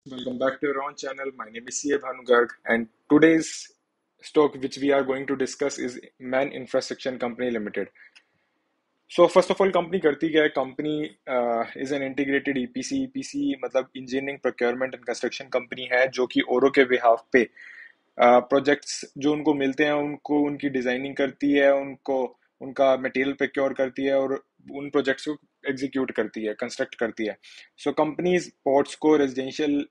Welcome back to our own channel. My name is CA Bhanu Garg, and today's stock which we are going to discuss is Man Infrastructure Company Limited. So first of all, company करती क्या है? Company is an integrated EPC. EPC मतलब engineering procurement and construction company है जो कि औरों के behalf पे प्रोजेक्ट्स जो उनको मिलते हैं उनको उनकी डिजाइनिंग करती है, उनको उनका मटेरियल प्रोक्योर करती है और उन प्रोजेक्ट्स को एग्जीक्यूट करती है, कंस्ट्रक्ट करती है. सो कंपनीज पोर्ट्स को residential,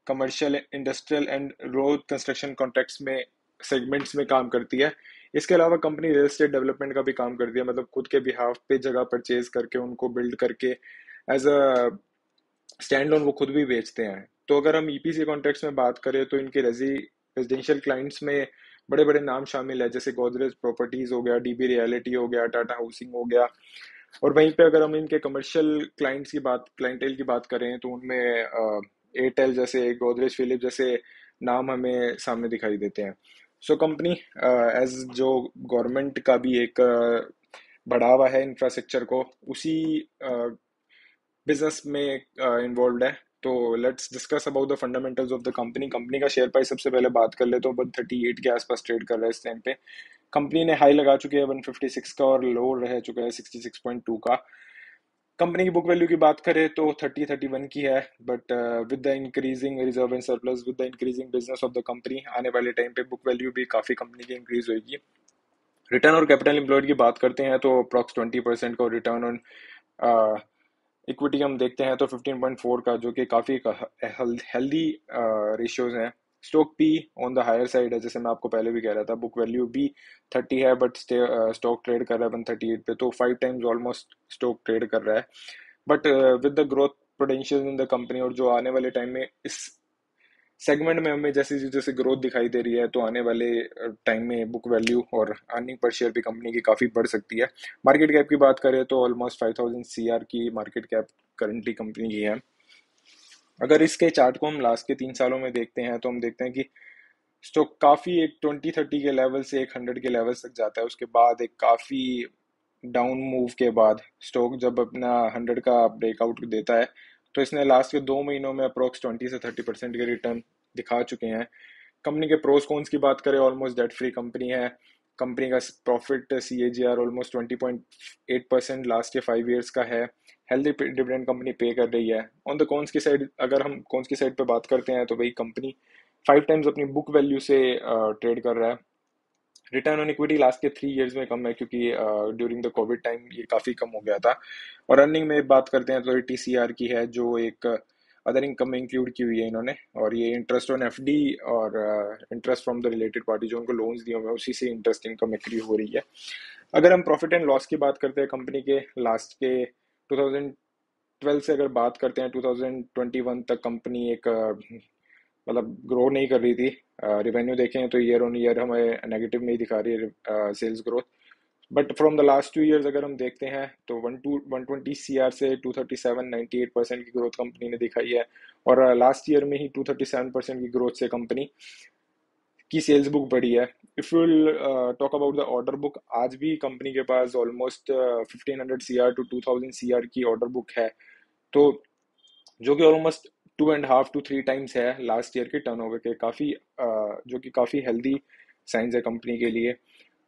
commercial, industrial and road construction contracts में सेगमेंट्स में काम करती है. इसके अलावा कंपनी रियल एस्टेट डेवलपमेंट का भी काम करती है, मतलब खुद के बिहाफ पे जगह परचेज करके उनको बिल्ड करके एज अ स्टैंड लोन वो खुद भी बेचते हैं. तो अगर हम ईपीसी कॉन्ट्रैक्ट्स में बात करें तो इनके रेजिडेंशियल क्लाइंट्स में बड़े बड़े नाम शामिल है, जैसे गोदरेज प्रॉपर्टीज हो गया, डीबी रियलिटी हो गया, टाटा हाउसिंग हो गया. और वहीं पे अगर हम इनके कमर्शियल क्लाइंटेल की बात करें तो उनमें एयरटेल जैसे, गोदरेज फिलिप जैसे नाम हमें सामने दिखाई देते हैं. सो कंपनी एज जो गवर्नमेंट का भी एक बढ़ावा है इंफ्रास्ट्रक्चर को, उसी बिजनेस में इन्वॉल्व है. तो let's discuss about the fundamentals of the company. Company का शेयर प्राइस सबसे पहले बात कर ले तो 138 के आसपास ट्रेड कर रहा है इस टाइम पे. कंपनी ने हाई लगा चुके हैं 156 का और लो रह चुका है 66.2 का. कंपनी की बुक वैल्यू की बात करें तो 30-31 की है, but with the increasing reserve and surplus, with the increasing business of the company, आने वाले टाइम पे बुक वैल्यू भी काफी कंपनी की इंक्रीज होगी. रिटर्न और कैपिटल एम्प्लॉयड की बात करते हैं तो अप्रॉक्स 20% का, रिटर्न ऑन इक्विटी हम देखते हैं तो 15.4 का, जो कि काफ़ी हेल्दी रेशियोज हैं. Stock P on the higher side है, जैसे मैं आपको पहले भी कह रहा था. बुक वैल्यू भी 30 है, बट स्टॉक ट्रेड कर रहा है 138 पे, तो 5 टाइम्स ऑलमोस्ट स्टॉक ट्रेड कर रहा है. But with the growth potential in the company, और जो आने वाले टाइम में इस सेगमेंट में हमें जैसे जैसे ग्रोथ दिखाई दे रही है, तो आने वाले टाइम में बुक वैल्यू और अर्निंग पर शेयर भी कंपनी की काफ़ी बढ़ सकती है. मार्केट कैप की बात करें तो ऑलमोस्ट 5000 सीआर की मार्केट कैप करंटली कंपनी की है. अगर इसके चार्ट को हम लास्ट के 3 सालों में देखते हैं तो हम देखते हैं कि स्टॉक काफ़ी एक 20-30 के लेवल से एक 100 के लेवल तक जाता है. उसके बाद एक काफ़ी डाउन मूव के बाद स्टॉक जब अपना 100 का ब्रेकआउट देता है, तो इसने लास्ट के 2 महीनों में अप्रोक्स 20 से 30% के रिटर्न दिखा चुके हैं. कंपनी के प्रोस कॉन्स की बात करें, ऑलमोस्ट डेट फ्री कंपनी है. कंपनी का profit C A G R almost 20.8% last के 5 ईयर्स का है. हेल्दी डिविडेंड कंपनी पे कर रही है. ऑन द कॉन्स की साइड, अगर हम कॉन्स की साइड पे बात करते हैं तो भाई कंपनी 5 टाइम्स अपनी बुक वैल्यू से ट्रेड कर रहा है. रिटर्न ऑन इक्विटी लास्ट के 3 ईयर्स में कम है, क्योंकि ड्यूरिंग द कोविड टाइम ये काफ़ी कम हो गया था. और अर्निंग में बात करते हैं तो 80 CR की है, जो एक अदर इनकम में इंक्लूड की हुई है इन्होंने. और ये इंटरेस्ट ऑन एफडी और interest from the related party जो उनको लोन्स दिए हुए हैं, उसी से इंटरेस्ट इनकम एक्री हो रही है. अगर हम प्रॉफिट एंड लॉस की बात करते हैं कंपनी के लास्ट के 2012 से अगर बात करते हैं 2021 तक, कंपनी एक मतलब ग्रो नहीं कर रही थी. रिवेन्यू देखें तो ईयर ऑन ईयर हमें नेगेटिव में ही दिखा रही है sales growth. But from the last 2 years अगर हम देखते हैं तो 120 CR से 237, 98% की ग्रोथ कंपनी ने दिखाई है. और लास्ट ईयर में ही 237% की ग्रोथ से कंपनी की सेल्स बुक बढ़ी है. If you talk about the order book, आज भी कंपनी के पास ऑलमोस्ट 1500 CR to 2000 CR की ऑर्डर बुक है, तो जो कि ऑलमोस्ट 2.5 to 3 टाइम्स है लास्ट ईयर के टर्नओवर के. काफ़ी जो कि काफ़ी हेल्दी साइंस है कंपनी के लिए.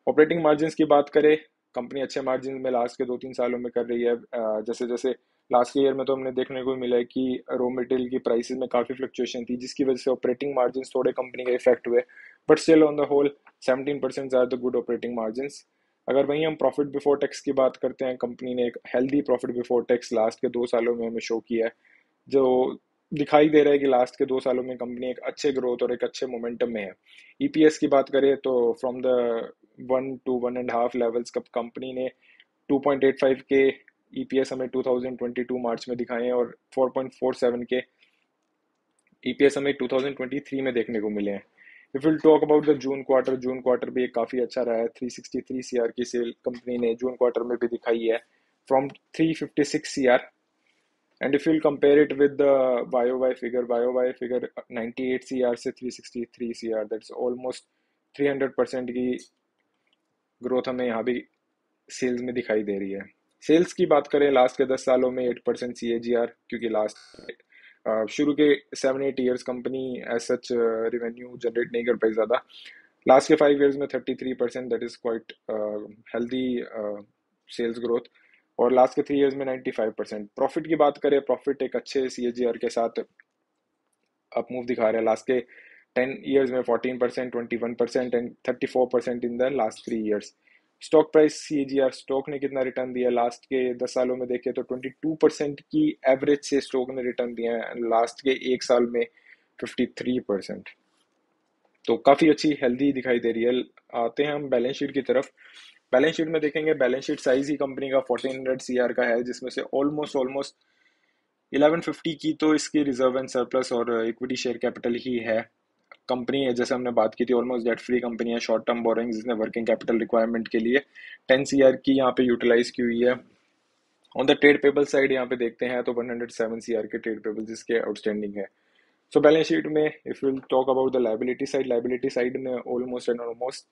ऑपरेटिंग मार्जिन्स की बात करें, कंपनी अच्छे मार्जिन में लास्ट के 2-3 सालों में कर रही है. जैसे जैसे लास्ट ईयर में तो हमने देखने को मिला है कि रॉ मटेरियल की प्राइसेस में काफ़ी फ्लक्चुएशन थी, जिसकी वजह से ऑपरेटिंग मार्जिन्स थोड़े कंपनी का इफेक्ट हुए. But still on the whole 17% are the good operating margins. अगर वहीं हम प्रॉफिट बिफोर टैक्स की बात करते हैं, कंपनी ने एक healthy profit before tax last के 2 सालों में हमें शो किया है, जो दिखाई दे रहा है कि लास्ट के 2 सालों में कंपनी एक अच्छे ग्रोथ और एक अच्छे मोमेंटम में है. ईपीएस की बात करें तो फ्रॉम द 1 to 1.5 लेवल्स कब कंपनी ने 2.85 के ईपीएस हमें 2022 मार्च में दिखाए हैं, और 4.47 के ईपीएस हमें 2023 में देखने को मिले हैं. If will talk about the June quarter भी एक काफ़ी अच्छा रहा है. 363 CR की सेल कंपनी ने जून क्वार्टर में भी दिखाई है from 356 CR. And if you'll compare it with the YOY figure 98 CR से 363 CR, that's almost 300% की ग्रोथ हमें यहाँ भी सेल्स में दिखाई दे रही है. सेल्स की बात करें लास्ट के 10 सालों में 8% CAGR, क्योंकि लास्ट शुरू के 7-8 years company as such revenue generate नहीं कर पाई ज़्यादा। लास्ट के 5 ईयर्स में 33%, that is quite healthy cells growth. और लास्ट के 3 ईयर्स में 95%। प्रॉफिट की बात करें, प्रॉफिट एक अच्छे CAGR के साथ अप मूव दिखा रहा है। लास्ट के 10 ईयर्स में 14%, 21% and 34% in the last 3 years. Stock price CAGR, stock ने कितना रिटर्न दिया लास्ट के 10 सालों में देखे तो 22% की एवरेज से स्टॉक ने रिटर्न दिया है, लास्ट के 1 साल में 53%। तो काफ़ी अच्छी हेल्दी दिखाई दे रही है। आते हैं हम बैलेंस शीट की तरफ। बैलेंस शीट में देखेंगे, बैलेंस शीट साइज ही कंपनी का 1400 CR का है, जिसमें से ऑलमोस्ट 1150 की तो इसकी रिजर्व एंड सरप्लस और इक्विटी शेयर कैपिटल ही है। कंपनी है, जैसे हमने बात की थी, ऑलमोस्ट डेट फ्री कंपनी है। शॉर्ट टर्म बोरिंग जिसने वर्किंग कैपिटल रिक्वायरमेंट के लिए 10 CR की यहाँ पे यूटिलाइज की हुई है। On the trade payable side यहाँ पे देखते हैं तो 107 CR के ट्रेड पेबल जिसके आउटस्टैंडिंग है। सो बैलेंस शीट में if will talk about the liability side में ऑलमोस्ट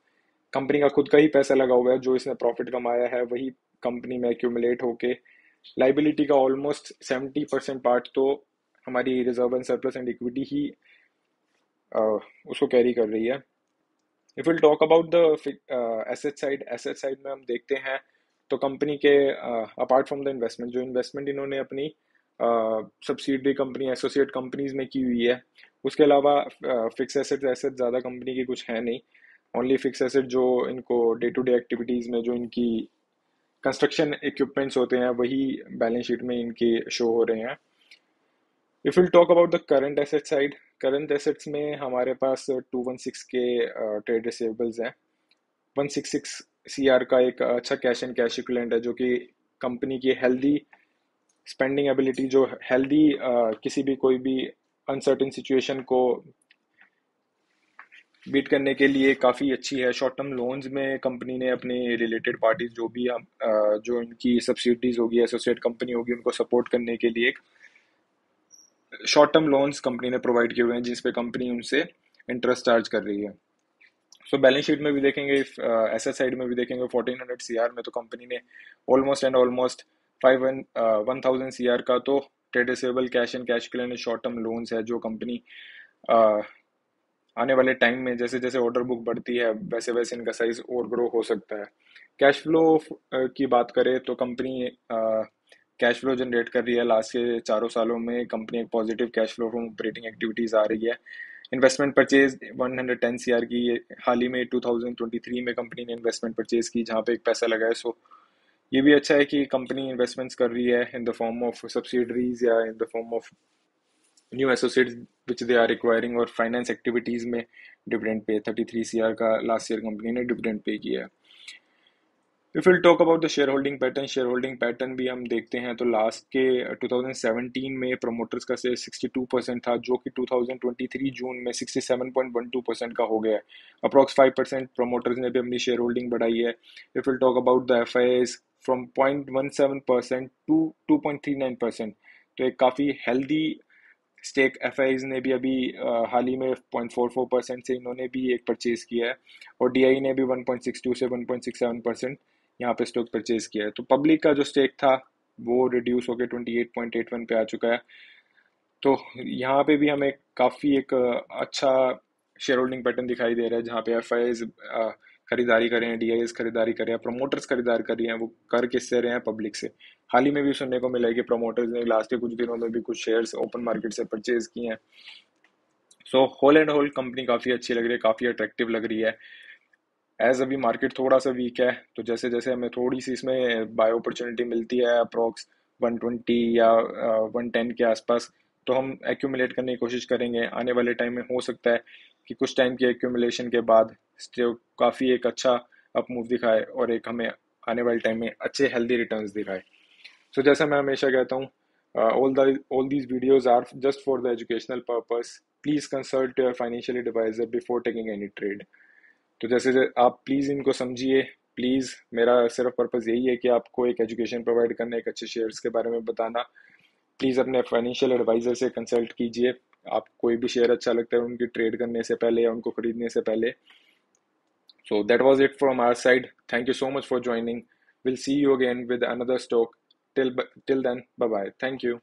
कंपनी का खुद का ही पैसा लगा हुआ है, जो इसने प्रॉफिट कमाया है वही कंपनी में एक्यूमुलेट होके लाइबिलिटी का ऑलमोस्ट 70% पार्ट तो हमारी reserve and surplus and equity ही उसको कैरी कर रही है। If will talk about the asset side में हम देखते हैं तो कंपनी के अपार्ट फ्रॉम द इन्वेस्टमेंट, जो इन्वेस्टमेंट इन्होंने अपनी सब्सिडरी कंपनी एसोसिएट कंपनीज में की हुई है, उसके अलावा फिक्स एसेट ज़्यादा कंपनी की कुछ है नहीं। ओनली फिक्स एसेट जो इनको डे टू डे एक्टिविटीज़ में जो इनकी कंस्ट्रक्शन इक्विपमेंट्स होते हैं वही बैलेंस शीट में इनके शो हो रहे हैं। If will talk about the current asset side, current assets में हमारे पास 216 के ट्रेड रिसीवेबल्स हैं। 166 CR का एक अच्छा कैश एंड कैश इक्विवेलेंट है, जो कि कंपनी की हेल्दी स्पेंडिंग एबिलिटी, जो हेल्दी किसी भी कोई भी अनसर्टेन सिचुएशन को बीट करने के लिए काफ़ी अच्छी है। शॉर्ट टर्म लोन्स में कंपनी ने अपने रिलेटेड पार्टीज जो भी हम जो इनकी सब्सिडीज होगी, एसोसिएट कंपनी होगी, उनको सपोर्ट करने के लिए एक शॉर्ट टर्म लोन्स कंपनी ने प्रोवाइड किए हुए हैं, जिस पे कंपनी उनसे इंटरेस्ट चार्ज कर रही है। सो बैलेंस शीट में भी देखेंगे, एसेट साइड में भी देखेंगे, 1400 CR में तो कंपनी ने ऑलमोस्ट 1000 CR का तो trade receivable, cash and cash equivalent, short term loans है, जो कंपनी आने वाले टाइम में जैसे जैसे ऑर्डर बुक बढ़ती है वैसे वैसे इनका साइज और ग्रो हो सकता है। कैश फ्लो की बात करें तो कंपनी कैश फ्लो जनरेट कर रही है। लास्ट के 4 सालों में कंपनी एक positive cash flow from operating activities आ रही है। इन्वेस्टमेंट परचेज 110 CR की हाल ही में 2023 में कंपनी ने इन्वेस्टमेंट परचेज की, जहाँ पे एक पैसा लगा है। सो ये भी अच्छा है कि कंपनी इन्वेस्टमेंट्स कर रही है in the form of subsidiaries या in the form of new associates which they are requiring, और फाइनेंस एक्टिविटीज में डिविडेंड पे 33 CR का लास्ट ईयर कंपनी ने डिविडेंड पे किया है। If will talk about the share holding pattern भी हम देखते हैं तो लास्ट के 2017 में प्रमोटर्स का शेयर 62% था, जो कि 2023 जून में 67.12% का हो गया है। अप्रॉक्स 5% प्रमोटर्स ने भी अपनी शेयर होल्डिंग बढ़ाई है। If will talk about the FIIs from 0.17% to 2.39%, तो एक काफ़ी हेल्दी स्टेक FIIs ने भी अभी हाल ही में 0.44% से इन्होंने भी एक परचेज किया है, और DI ने भी 1.62 से 1.67% यहाँ पे स्टॉक परचेज किया है। तो पब्लिक का जो स्टेक था वो रिड्यूस होकर 28.81 पे आ चुका है। तो यहाँ पे भी हमें काफ़ी एक अच्छा शेयर होल्डिंग पैटर्न दिखाई दे रहा है, जहाँ पे FIIs खरीदारी कर रहे हैं, DIs खरीदारी कर रहे हैं, प्रमोटर्स खरीदारी कर रही हैं। वो कर किससे रहे हैं? पब्लिक से। हाल ही में भी सुनने को मिला है कि प्रमोटर्स ने लास्ट के कुछ दिनों में भी कुछ शेयर्स ओपन मार्केट से परचेज किए हैं। So whole and whole company काफ़ी अच्छी लग रही है, काफ़ी अट्रैक्टिव लग रही है। एज अभी मार्केट थोड़ा सा वीक है, तो जैसे जैसे हमें थोड़ी सी इसमें बाय अपॉर्चुनिटी मिलती है अप्रोक्स 120 या 110 के आसपास, तो हम एक्यूमुलेट करने की कोशिश करेंगे। आने वाले टाइम में हो सकता है कि कुछ टाइम की एक्यूमुलेशन के बाद स्टॉक काफ़ी एक अच्छा अप मूव दिखाए और एक हमें आने वाले टाइम में अच्छे हेल्दी रिटर्न्स दिखाए। सो जैसा मैं हमेशा कहता हूँ, all these videos are just for the educational purpose. Please consult your financial advisor before taking any trade. तो जैसे आप प्लीज़ इनको समझिए। प्लीज़, मेरा सिर्फ पर्पज़ यही है कि आपको एक एजुकेशन प्रोवाइड करना, एक अच्छे शेयर्स के बारे में बताना। प्लीज़ अपने फाइनेंशियल एडवाइज़र से कंसल्ट कीजिए। आप कोई भी शेयर अच्छा लगता है उनकी ट्रेड करने से पहले या उनको खरीदने से पहले। So that was it from our side. Thank you so much for joining. Will see you again with another stock. Till then, bye bye. Thank you.